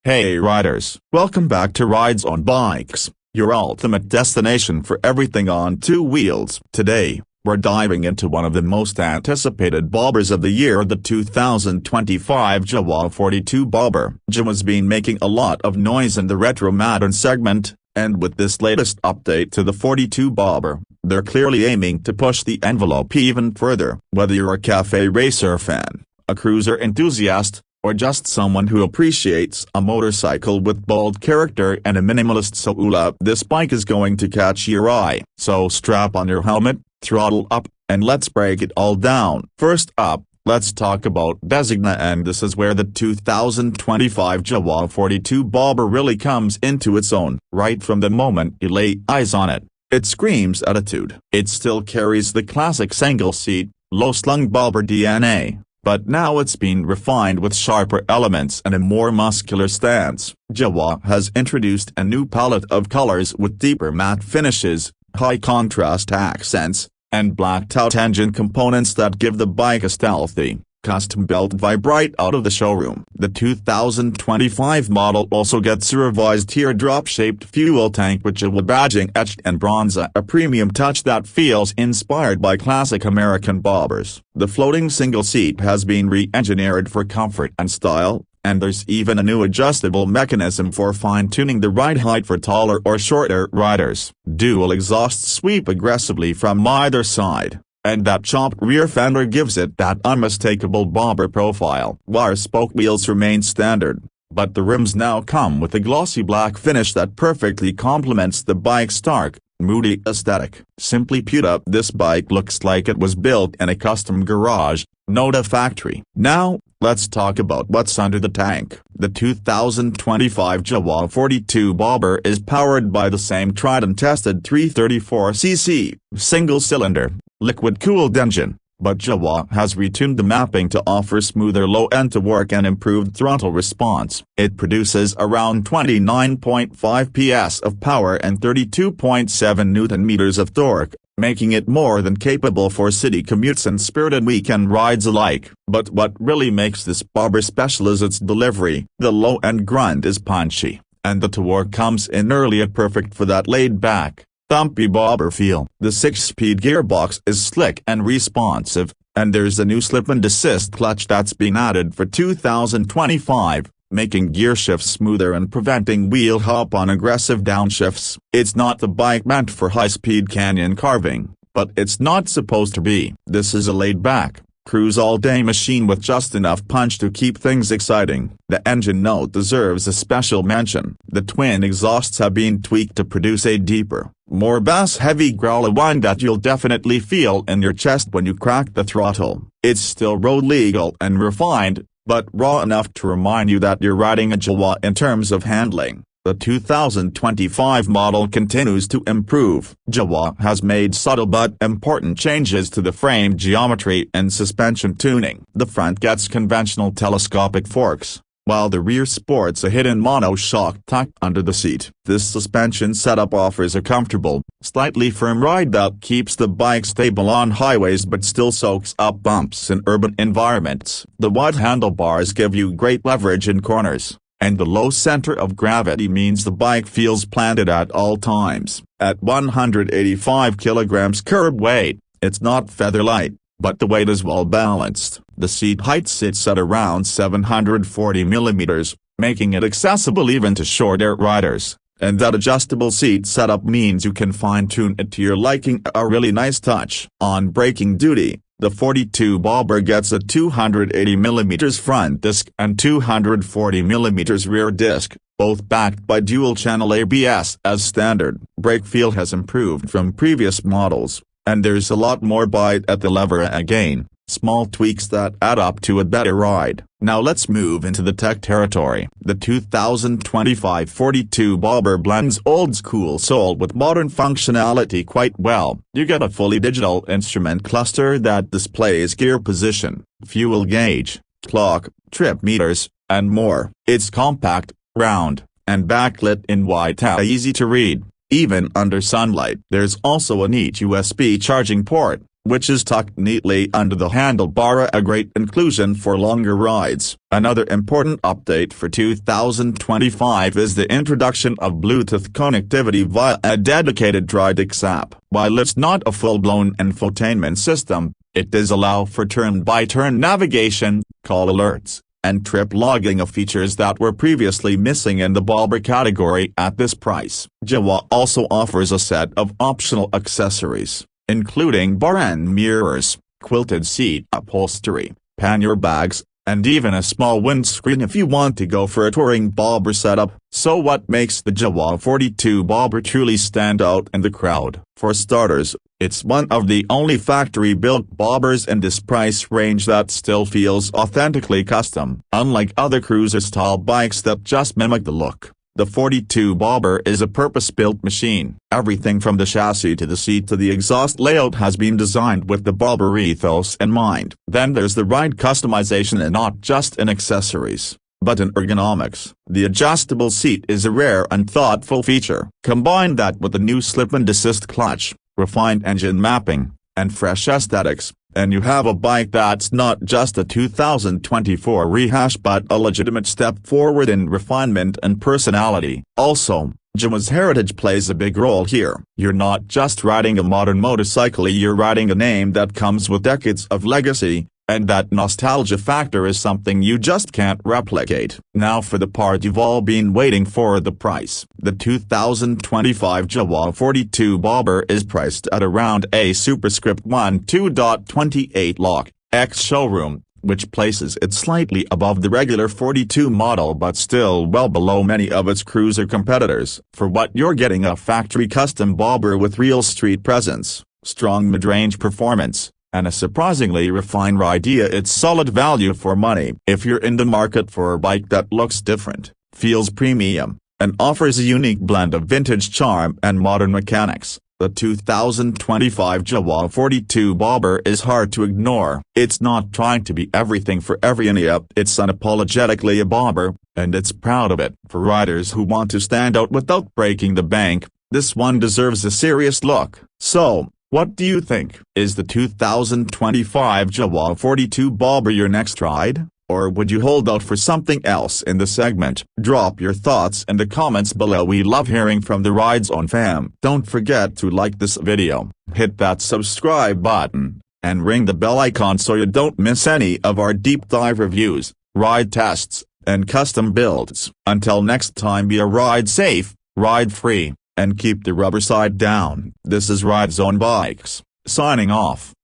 Hey riders, welcome back to RidezoneBikes, your ultimate destination for everything on two wheels. Today, we're diving into one of the most anticipated bobbers of the year, the 2025 Jawa 42 bobber. Jawa's been making a lot of noise in the retro modern segment, and with this latest update to the 42 bobber, they're clearly aiming to push the envelope even further. Whether you're a cafe racer fan, a cruiser enthusiast, or just someone who appreciates a motorcycle with bold character and a minimalist soul, this bike is going to catch your eye. So strap on your helmet, throttle up, and let's break it all down. First up, let's talk about Designa, and this is where the 2025 Jawa 42 bobber really comes into its own. Right from the moment you lay eyes on it, it screams attitude. It still carries the classic single-seat, low-slung bobber DNA, but now it's been refined with sharper elements and a more muscular stance. Jawa has introduced a new palette of colors with deeper matte finishes, high contrast accents, and blacked-out engine components that give the bike a stealthy, custom-built vibe right out of the showroom. The 2025 model also gets a revised teardrop-shaped fuel tank with Jawa badging etched in bronze, a premium touch that feels inspired by classic American bobbers. The floating single seat has been re-engineered for comfort and style, and there's even a new adjustable mechanism for fine-tuning the ride height for taller or shorter riders. Dual exhausts sweep aggressively from either side, and that chopped rear fender gives it that unmistakable bobber profile. Wire-spoke wheels remain standard, but the rims now come with a glossy black finish that perfectly complements the bike's stark, moody aesthetic. Simply put, this bike looks like it was built in a custom garage, not a factory. Now, let's talk about what's under the tank. The 2025 Jawa 42 bobber is powered by the same tried and tested 334cc, single-cylinder, liquid-cooled engine, but Jawa has retuned the mapping to offer smoother low-end torque and improved throttle response. It produces around 29.5 PS of power and 32.7 Newton-meters of torque, making it more than capable for city commutes and spirited weekend rides alike. But what really makes this bobber special is its delivery. The low-end grunt is punchy, and the torque comes in early, perfect for that laid-back, thumpy bobber feel. The 6-speed gearbox is slick and responsive, and there's a new slip-and-desist clutch that's been added for 2025, making gear shifts smoother and preventing wheel hop on aggressive downshifts. It's not the bike meant for high-speed canyon carving, but it's not supposed to be. This is a laid-back, cruise-all-day machine with just enough punch to keep things exciting. The engine note deserves a special mention. The twin exhausts have been tweaked to produce a deeper, more bass-heavy growl, one that you'll definitely feel in your chest when you crack the throttle. It's still road-legal and refined, but raw enough to remind you that you're riding a Jawa in terms of handling. The 2025 model continues to improve. Jawa has made subtle but important changes to the frame geometry and suspension tuning. The front gets conventional telescopic forks, while the rear sports a hidden monoshock tucked under the seat. This suspension setup offers a comfortable, slightly firm ride that keeps the bike stable on highways but still soaks up bumps in urban environments. The wide handlebars give you great leverage in corners, and the low center of gravity means the bike feels planted at all times. At 185 kilograms curb weight, it's not feather light, but the weight is well balanced. The seat height sits at around 740 millimeters, making it accessible even to shorter riders, and that adjustable seat setup means you can fine-tune it to your liking, a really nice touch. On braking duty, the 42 bobber gets a 280 millimeters front disc and 240 millimeters rear disc, both backed by dual-channel ABS as standard. Brake feel has improved from previous models, and there's a lot more bite at the lever again. Small tweaks that add up to a better ride. Now let's move into the tech territory. The 2025 42 bobber blends old-school soul with modern functionality quite well. You get a fully digital instrument cluster that displays gear position, fuel gauge, clock, trip meters, and more. It's compact, round, and backlit in white, easy to read, even under sunlight. There's also a neat USB charging port, which is tucked neatly under the handlebar, a great inclusion for longer rides. Another important update for 2025 is the introduction of Bluetooth connectivity via a dedicated Ridezone app. While it's not a full-blown infotainment system, it does allow for turn-by-turn navigation, call alerts, and trip logging, of features that were previously missing in the bobber category at this price. Jawa also offers a set of optional accessories, including bar and mirrors, quilted seat upholstery, pannier bags, and even a small windscreen if you want to go for a touring bobber setup. So what makes the Jawa 42 bobber truly stand out in the crowd? For starters, it's one of the only factory-built bobbers in this price range that still feels authentically custom. Unlike other cruiser-style bikes that just mimic the look, the 42 bobber is a purpose-built machine. Everything from the chassis to the seat to the exhaust layout has been designed with the bobber ethos in mind. Then there's the ride customization, and not just in accessories, but in ergonomics. The adjustable seat is a rare and thoughtful feature. Combine that with the new slip-and-assist clutch, refined engine mapping, and fresh aesthetics, and you have a bike that's not just a 2024 rehash but a legitimate step forward in refinement and personality. Also, Jawa's heritage plays a big role here. You're not just riding a modern motorcycle, you're riding a name that comes with decades of legacy, and that nostalgia factor is something you just can't replicate. Now for the part you've all been waiting for: the price. The 2025 Jawa 42 bobber is priced at around a superscript 12.28 lakh ex-showroom, which places it slightly above the regular 42 model but still well below many of its cruiser competitors. For what you're getting: a factory custom bobber with real street presence, strong mid-range performance, and a surprisingly refined idea. It's solid value for money. If you're in the market for a bike that looks different, feels premium, and offers a unique blend of vintage charm and modern mechanics, the 2025 Jawa 42 bobber is hard to ignore. It's not trying to be everything for everyone, yet it's unapologetically a bobber, and it's proud of it. For riders who want to stand out without breaking the bank, this one deserves a serious look. So, what do you think? Is the 2025 Jawa 42 bobber your next ride? Or would you hold out for something else in the segment? Drop your thoughts in the comments below. We love hearing from the Ridezone fam. Don't forget to like this video, hit that subscribe button, and ring the bell icon so you don't miss any of our deep dive reviews, ride tests, and custom builds. Until next time, be a ride safe, ride free, and keep the rubber side down. This is RidezoneBikes, signing off.